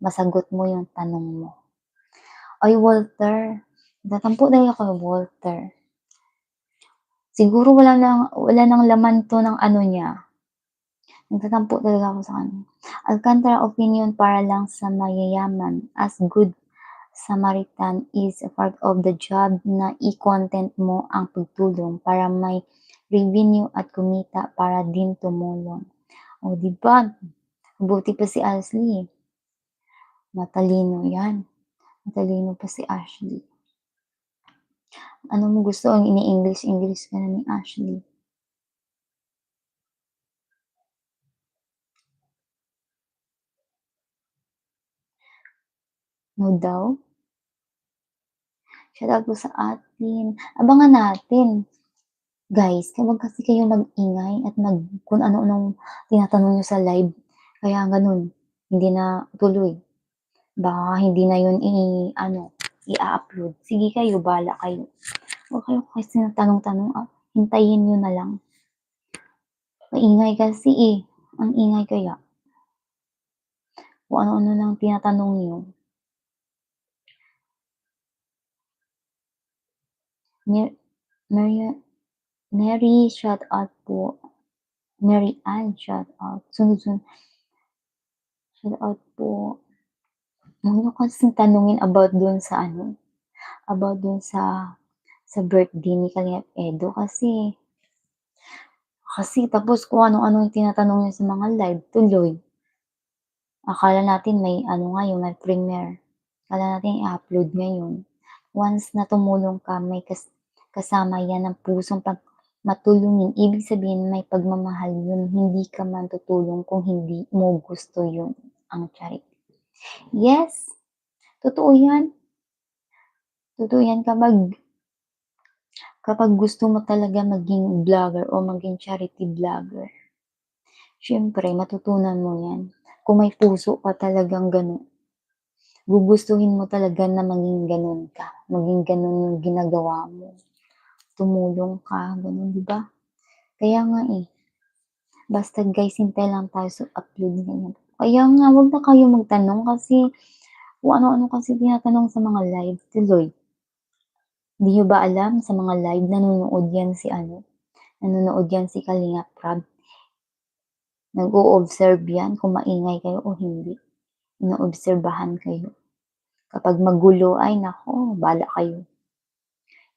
masagot mo yung tanong mo. Ay, Walter, nagtatampo dahil ako, Walter. Siguro wala ng laman 'to ng ano niya. Nagtatampo talaga ako sa kanya. Alcantara opinion para lang sa mayayaman. As good Samaritan is a part of the job na i-content mo ang pagtulong para may revenue at kumita para din tumulong. O, 'di ba? Mabuti pa si Ashley. Matalino 'yan. Matalino pa si Ashley. Ano mo gusto? Ang ini-English ka na ni Ashley. No daw? Shoutout po sa atin. Abangan natin. Guys, kapag kasi kayo mag-ingay at kung ano-anong tinatanong niyo sa live, kaya gano'n, hindi na tuloy. Baka hindi na 'yun i-a-upload. Sige kayo, bahala kayo. Huwag kayo kasi ng tanong-tanong, hintayin niyo na lang. Maingay kasi, ang ingay kaya. Kung ano-ano lang tinatanong niyo. Mary, shoutout po. Mary Ann, shoutout. Sunod-sunod. Shoutout po. Huwag niyo kasing tanungin about dun sa birthday ni Kalingap Edo kasi tapos kung ano-ano yung tinatanong niya sa mga live tuloy. Akala natin may may premiere. Akala natin i-upload ngayon. Once na tumulong ka may kasama yan ng pusong matulungin. Ibig sabihin may pagmamahal yun. Hindi ka man tutulong kung hindi mo gusto ang charity. Yes, totoo yan. Totoo yan kapag gusto mo talaga maging vlogger o maging charity vlogger. Siyempre matutunan mo yan. Kung may puso ka talagang gano'n, gugustuhin mo talaga na maging gano'n ka, maging gano'n yung ginagawa mo. Tumulong ka, gano'n, 'di ba? Kaya nga basta guys hintay lang tayo sa upload ganyan. Kaya nga 'wag na kayo magtanong kasi kung ano-ano kasi tinatanong sa mga live tuloy. Di niyo ba alam sa mga live nanonood yan si Kalingap Prab. Nag-o-observe yan kung maingay kayo o hindi. Inoobserbahan kayo. Kapag magulo ay naku, bahala kayo.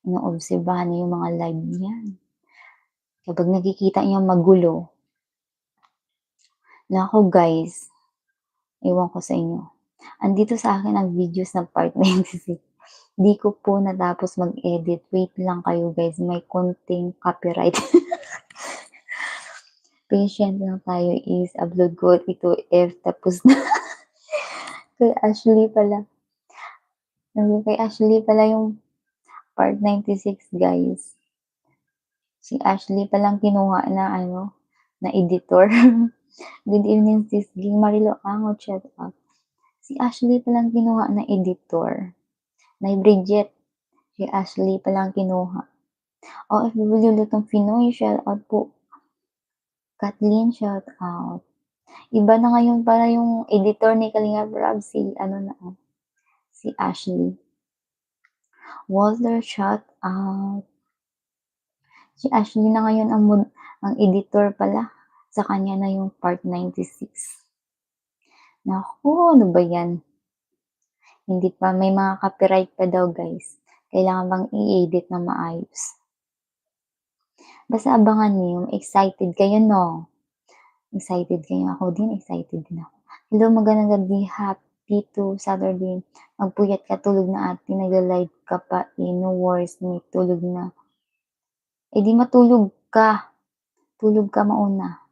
Inoobserbahan niyo yung mga live niyan. Kapag nakikita niyo magulo, naku guys, ewan ko sa inyo. Andito sa akin ang videos ng part 96. Di ko po natapos mag-edit. Wait lang kayo guys, may konting copyright. Patient lang tayo is upload ko ito if tapos na. Kay Ashley pala yung part 96 guys. Si Ashley palang kinuha na editor. Good evening sis Ging Marilo Ango, chat up. Si Ashley palang kinuha na editor. Nay Bridget, si Ashley palang kinuha. OFW Lutong Pinoy, shout out po. Kathleen, shout out. Iba na ngayon pala yung editor ni Kalingap Rob, si Ashley. Walter, shout out. Si Ashley na ngayon ang editor pala. Sa kanya na yung part 96. Naku, ano ba yan? Hindi pa, may mga copyright pa daw guys. Kailangan bang i-edit na maayos. Basta abangan niyo, excited kayo no? Excited kayo, ako din, excited din ako. Hello, magandang gabi, happy to Saturday. Magpuyat ka, tulog na ate, nagla-live ka pa, no worries, may tulog na. Di matulog ka. Tulog ka mauna.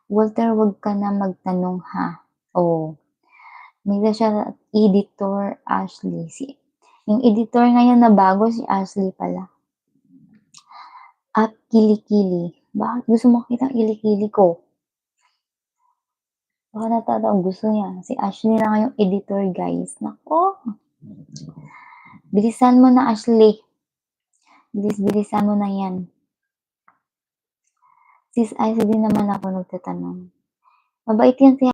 Walter, wag ka na magtanong ha. May siya editor Ashley. Yung editor ngayon na bago si Ashley pala. At kilikili. Bakit gusto mo kita kilikili ko? Baka natatawag gusto niya. Si Ashley na ngayong editor guys. Nako. Bilisan mo na Ashley. Bilisan mo na yan. Sis Ashley din naman ako nagtatanong. Mabait yan si